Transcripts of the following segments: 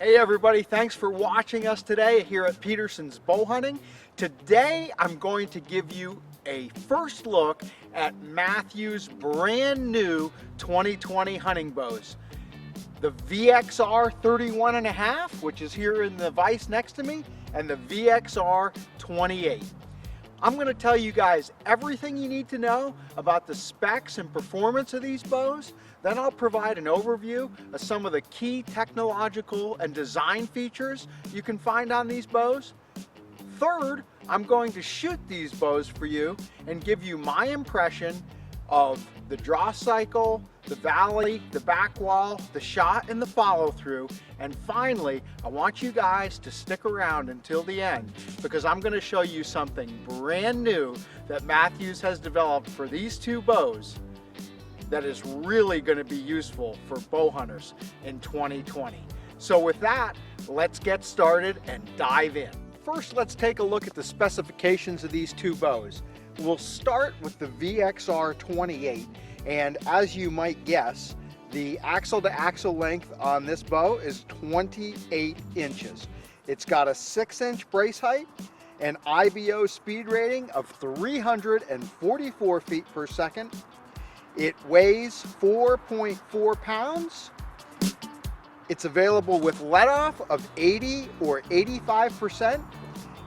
Hey everybody, thanks for watching us today here at Petersen's Bowhunting. Today I'm going to give you a first look at Mathews' brand new 2020 hunting bows. The VXR 31.5, which is here in the vise next to me, and the VXR 28. I'm going to tell you guys everything you need to know about the specs and performance of these bows. Then I'll provide an overview of some of the key technological and design features you can find on these bows. Third, I'm going to shoot these bows for you and give you my impression of the draw cycle, the valley, the back wall, the shot, and the follow through. And finally, I want you guys to stick around until the end because I'm going to show you something brand new that Mathews has developed for these two bows that is really going to be useful for bow hunters in 2020. So with that, let's get started and dive in. First, let's take a look at the specifications of these two bows. We'll start with the VXR 28, and as you might guess, the axle to axle length on this bow is 28 inches. It's got a 6-inch brace height, an IBO speed rating of 344 feet per second. It weighs 4.4 pounds. It's available with let-off of 80 or 85%.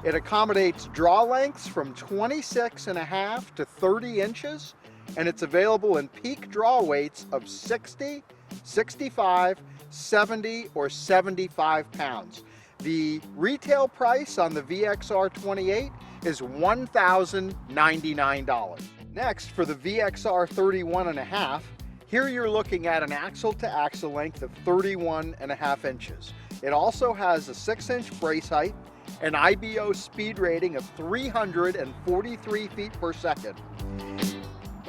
It accommodates draw lengths from 26.5 to 30 inches, and it's available in peak draw weights of 60, 65, 70, or 75 pounds. The retail price on the VXR 28 is $1,099. Next, for the VXR 31.5, here you're looking at an axle to axle length of 31.5 inches. It also has a 6-inch brace height, an IBO speed rating of 343 feet per second,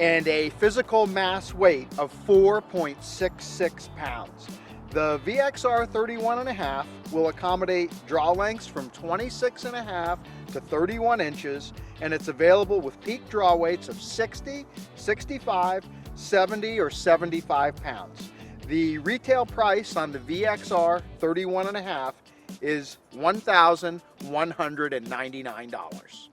and a physical mass weight of 4.66 pounds. The VXR 31.5 will accommodate draw lengths from 26.5 to 31 inches, and it's available with peak draw weights of 60, 65, 70, or 75 pounds. The retail price on the VXR 31.5 is $1,199.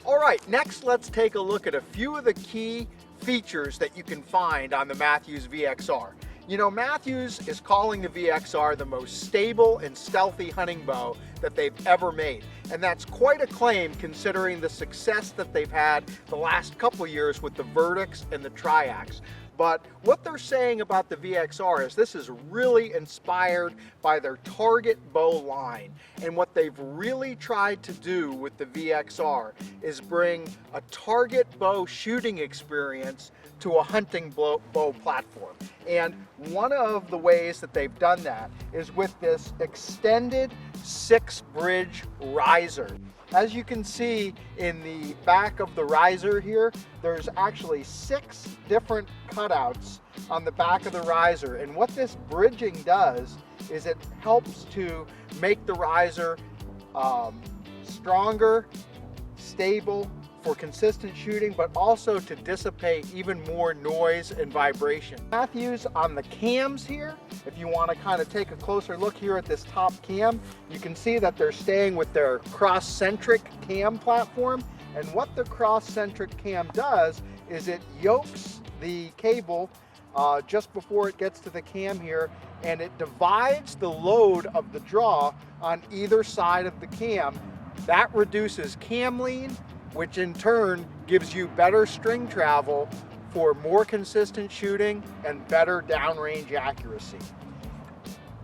All right, next let's take a look at a few of the key features that you can find on the Mathews VXR. You know, Mathews is calling the VXR the most stable and stealthy hunting bow that they've ever made. And that's quite a claim considering the success that they've had the last couple years with the Verdicts and the Triax. But what they're saying about the VXR is this is really inspired by their target bow line. And what they've really tried to do with the VXR is bring a target bow shooting experience to a hunting bow platform. And one of the ways that they've done that is with this extended 6-bridge riser. As you can see in the back of the riser here, there's actually 6 different cutouts on the back of the riser. And what this bridging does is it helps to make the riser stronger, stable, for consistent shooting, but also to dissipate even more noise and vibration. Mathews on the cams here, if you want to kind of take a closer look here at this top cam, you can see that they're staying with their cross-centric cam platform. And what the cross-centric cam does is it yokes the cable just before it gets to the cam here, and it divides the load of the draw on either side of the cam. That reduces cam lean, which in turn gives you better string travel for more consistent shooting and better downrange accuracy.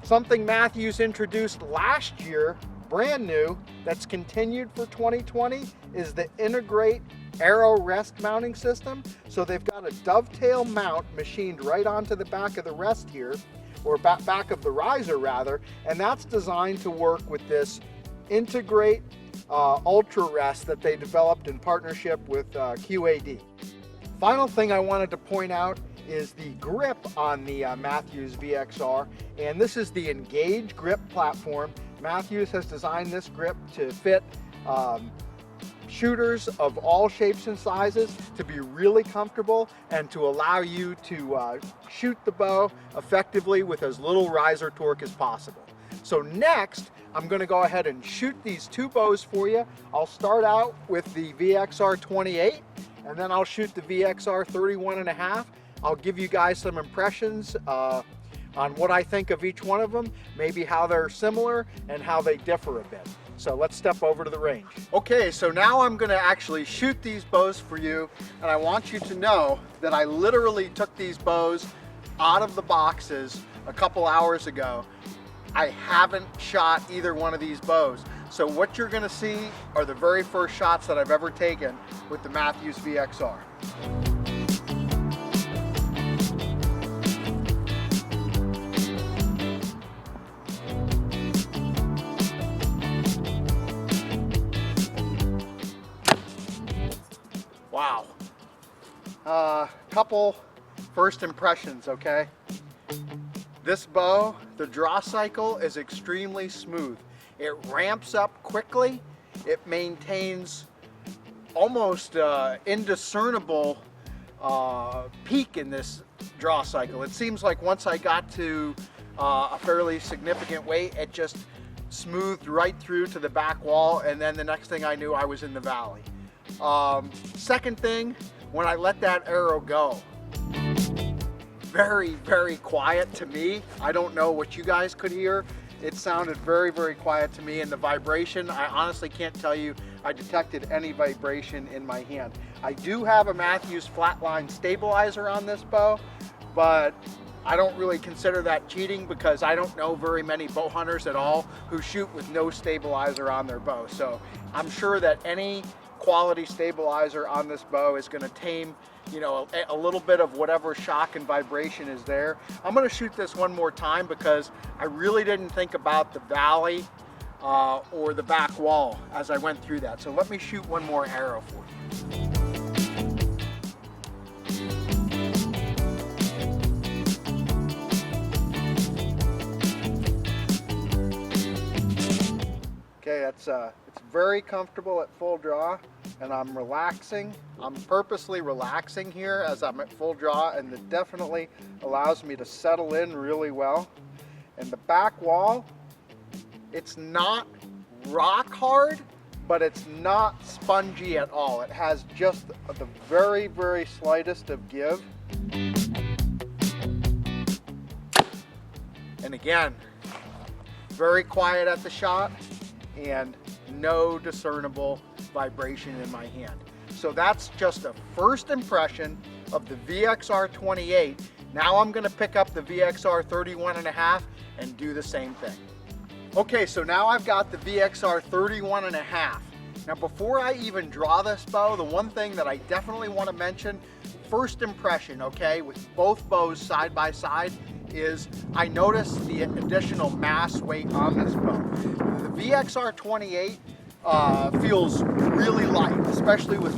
Something Mathews introduced last year, brand new, that's continued for 2020 is the Integrate Arrow Rest mounting system. So they've got a dovetail mount machined right onto the back of the rest here, or back of the riser rather, and that's designed to work with this Integrate Ultra Rest that they developed in partnership with QAD. Final thing I wanted to point out is the grip on the Mathews VXR, and this is the Engage grip platform. Mathews has designed this grip to fit shooters of all shapes and sizes to be really comfortable and to allow you to shoot the bow effectively with as little riser torque as possible. So next, I'm going to go ahead and shoot these two bows for you. I'll start out with the VXR 28, and then I'll shoot the VXR 31.5. I'll give you guys some impressions on what I think of each one of them, maybe how they're similar and how they differ a bit. So let's step over to the range. Okay, so now I'm gonna actually shoot these bows for you, and I want you to know that I literally took these bows out of the boxes a couple hours ago. I haven't shot either one of these bows. So what you're gonna see are the very first shots that I've ever taken with the Mathews VXR. Wow. Couple first impressions, okay? This bow, the draw cycle is extremely smooth. It ramps up quickly. It maintains almost indiscernible peak in this draw cycle. It seems like once I got to a fairly significant weight, it just smoothed right through to the back wall, and then the next thing I knew, I was in the valley. Second thing, when I let that arrow go, very, very quiet to me. I don't know what you guys could hear. It sounded very, very quiet to me, and the vibration, I honestly can't tell you I detected any vibration in my hand. I do have a Mathews flatline stabilizer on this bow, but I don't really consider that cheating because I don't know very many bow hunters at all who shoot with no stabilizer on their bow. So I'm sure that any quality stabilizer on this bow is going to tame, you know, a little bit of whatever shock and vibration is there. I'm going to shoot this one more time because I really didn't think about the valley or the back wall as I went through that. So let me shoot one more arrow for you. Okay, it's very comfortable at full draw, and I'm relaxing. I'm purposely relaxing here as I'm at full draw, and it definitely allows me to settle in really well. And the back wall, it's not rock hard, but it's not spongy at all. It has just the very, very slightest of give. And again, very quiet at the shot, and no discernible vibration in my hand. So that's just a first impression of the VXR 28. Now I'm going to pick up the VXR 31.5 and do the same thing. Okay, so now I've got the VXR 31.5. Now before I even draw this bow, the one thing that I definitely want to mention, first impression, okay, with both bows side by side, is I noticed the additional mass weight on this bow. The VXR 28 feels really light, especially with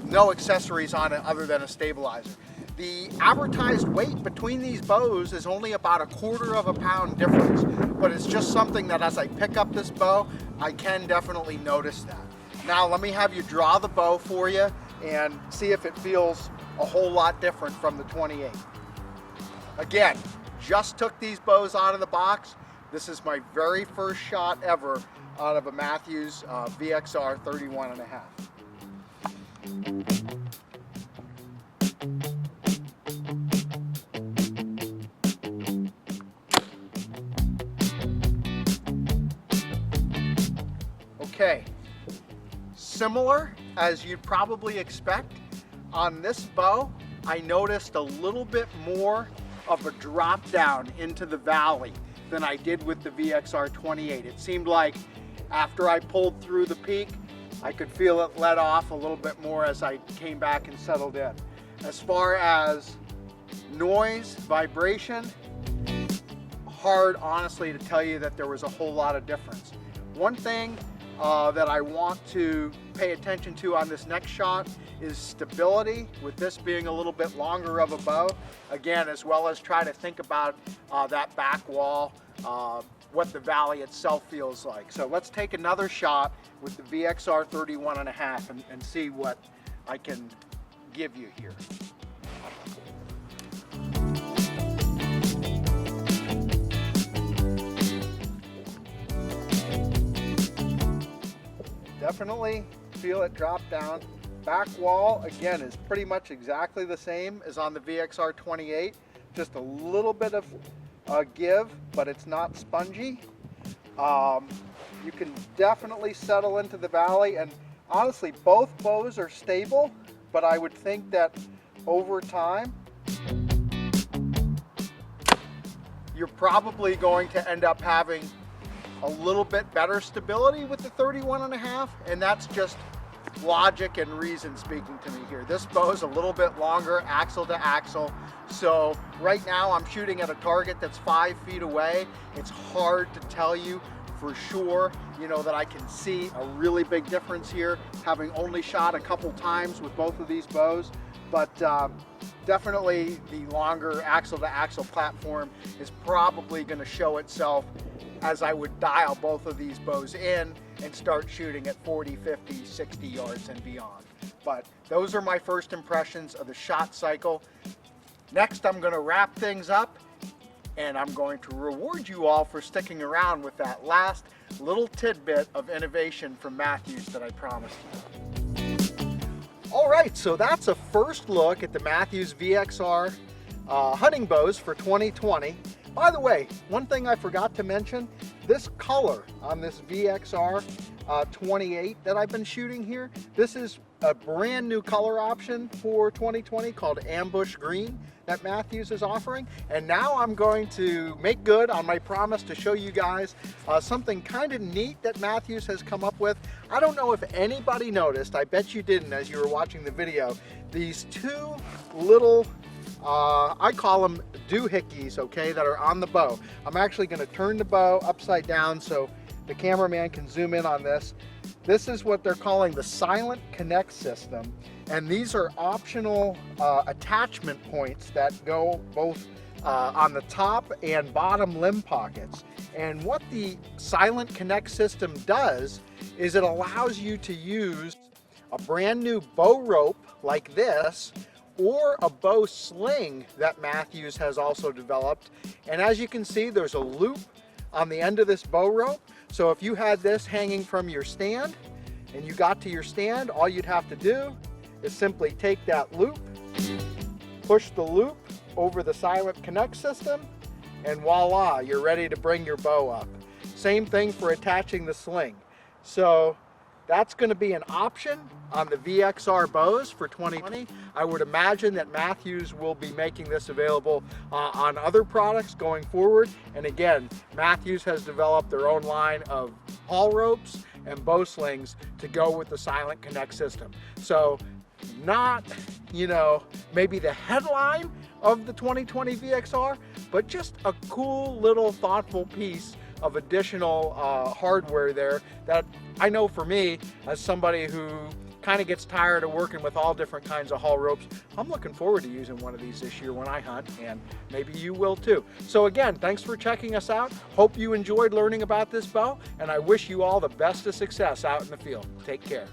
no accessories on it other than a stabilizer. The advertised weight between these bows is only about 1/4 pound difference, but it's just something that as I pick up this bow, I can definitely notice that. Now let me have you draw the bow for you and see if it feels a whole lot different from the 28. Again, just took these bows out of the box. This is my very first shot ever out of a Mathews VXR 31.5. Okay, similar as you'd probably expect. On this bow, I noticed a little bit more of a drop down into the valley than I did with the VXR 28. It seemed like after I pulled through the peak, I could feel it let off a little bit more as I came back and settled in. As far as noise, vibration, hard honestly to tell you that there was a whole lot of difference. One thing that I want to pay attention to on this next shot is stability, with this being a little bit longer of a bow. Again, as well as try to think about that back wall what the valley itself feels like. So let's take another shot with the VXR 31.5 and see what I can give you here. Definitely feel it drop down. Back wall, again, is pretty much exactly the same as on the VXR 28. Just a little bit of give, but it's not spongy. You can definitely settle into the valley, and honestly, both bows are stable, but I would think that over time, you're probably going to end up having a little bit better stability with the 31.5, and that's just logic and reason speaking to me here. This bow is a little bit longer axle to axle, so right now I'm shooting at a target that's 5 feet away. It's hard to tell you for sure, you know, that I can see a really big difference here, having only shot a couple times with both of these bows. But definitely the longer axle to axle platform is probably going to show itself as I would dial both of these bows in and start shooting at 40, 50, 60 yards and beyond. But those are my first impressions of the shot cycle. Next, I'm going to wrap things up, and I'm going to reward you all for sticking around with that last little tidbit of innovation from Mathews that I promised you. All right, so that's a first look at the Mathews VXR hunting bows for 2020. By the way, one thing I forgot to mention, this color on this VXR 28 that I've been shooting here, this is a brand new color option for 2020 called Ambush Green that Mathews is offering. And now I'm going to make good on my promise to show you guys something kind of neat that Mathews has come up with. I don't know if anybody noticed, I bet you didn't as you were watching the video, these two little I call them doohickeys, okay, that are on the bow. I'm actually going to turn the bow upside down so the cameraman can zoom in on this. This is what they're calling the Silent Connect system, and these are optional attachment points that go both on the top and bottom limb pockets. And what the Silent Connect system does is it allows you to use a brand new bow rope like this, or a bow sling that Mathews has also developed. And as you can see, there's a loop on the end of this bow rope. So if you had this hanging from your stand and you got to your stand, all you'd have to do is simply take that loop, push the loop over the Silent Connect system, and voila, you're ready to bring your bow up. Same thing for attaching the sling. So that's going to be an option on the VXR bows for 2020. I would imagine that Mathews will be making this available on other products going forward. And again, Mathews has developed their own line of haul ropes and bow slings to go with the Silent Connect system. So not, you know, maybe the headline of the 2020 VXR, but just a cool little thoughtful piece of additional hardware there that I know for me, as somebody who kind of gets tired of working with all different kinds of haul ropes, I'm looking forward to using one of these this year when I hunt, and maybe you will too. So again, thanks for checking us out. Hope you enjoyed learning about this bow, and I wish you all the best of success out in the field. Take care.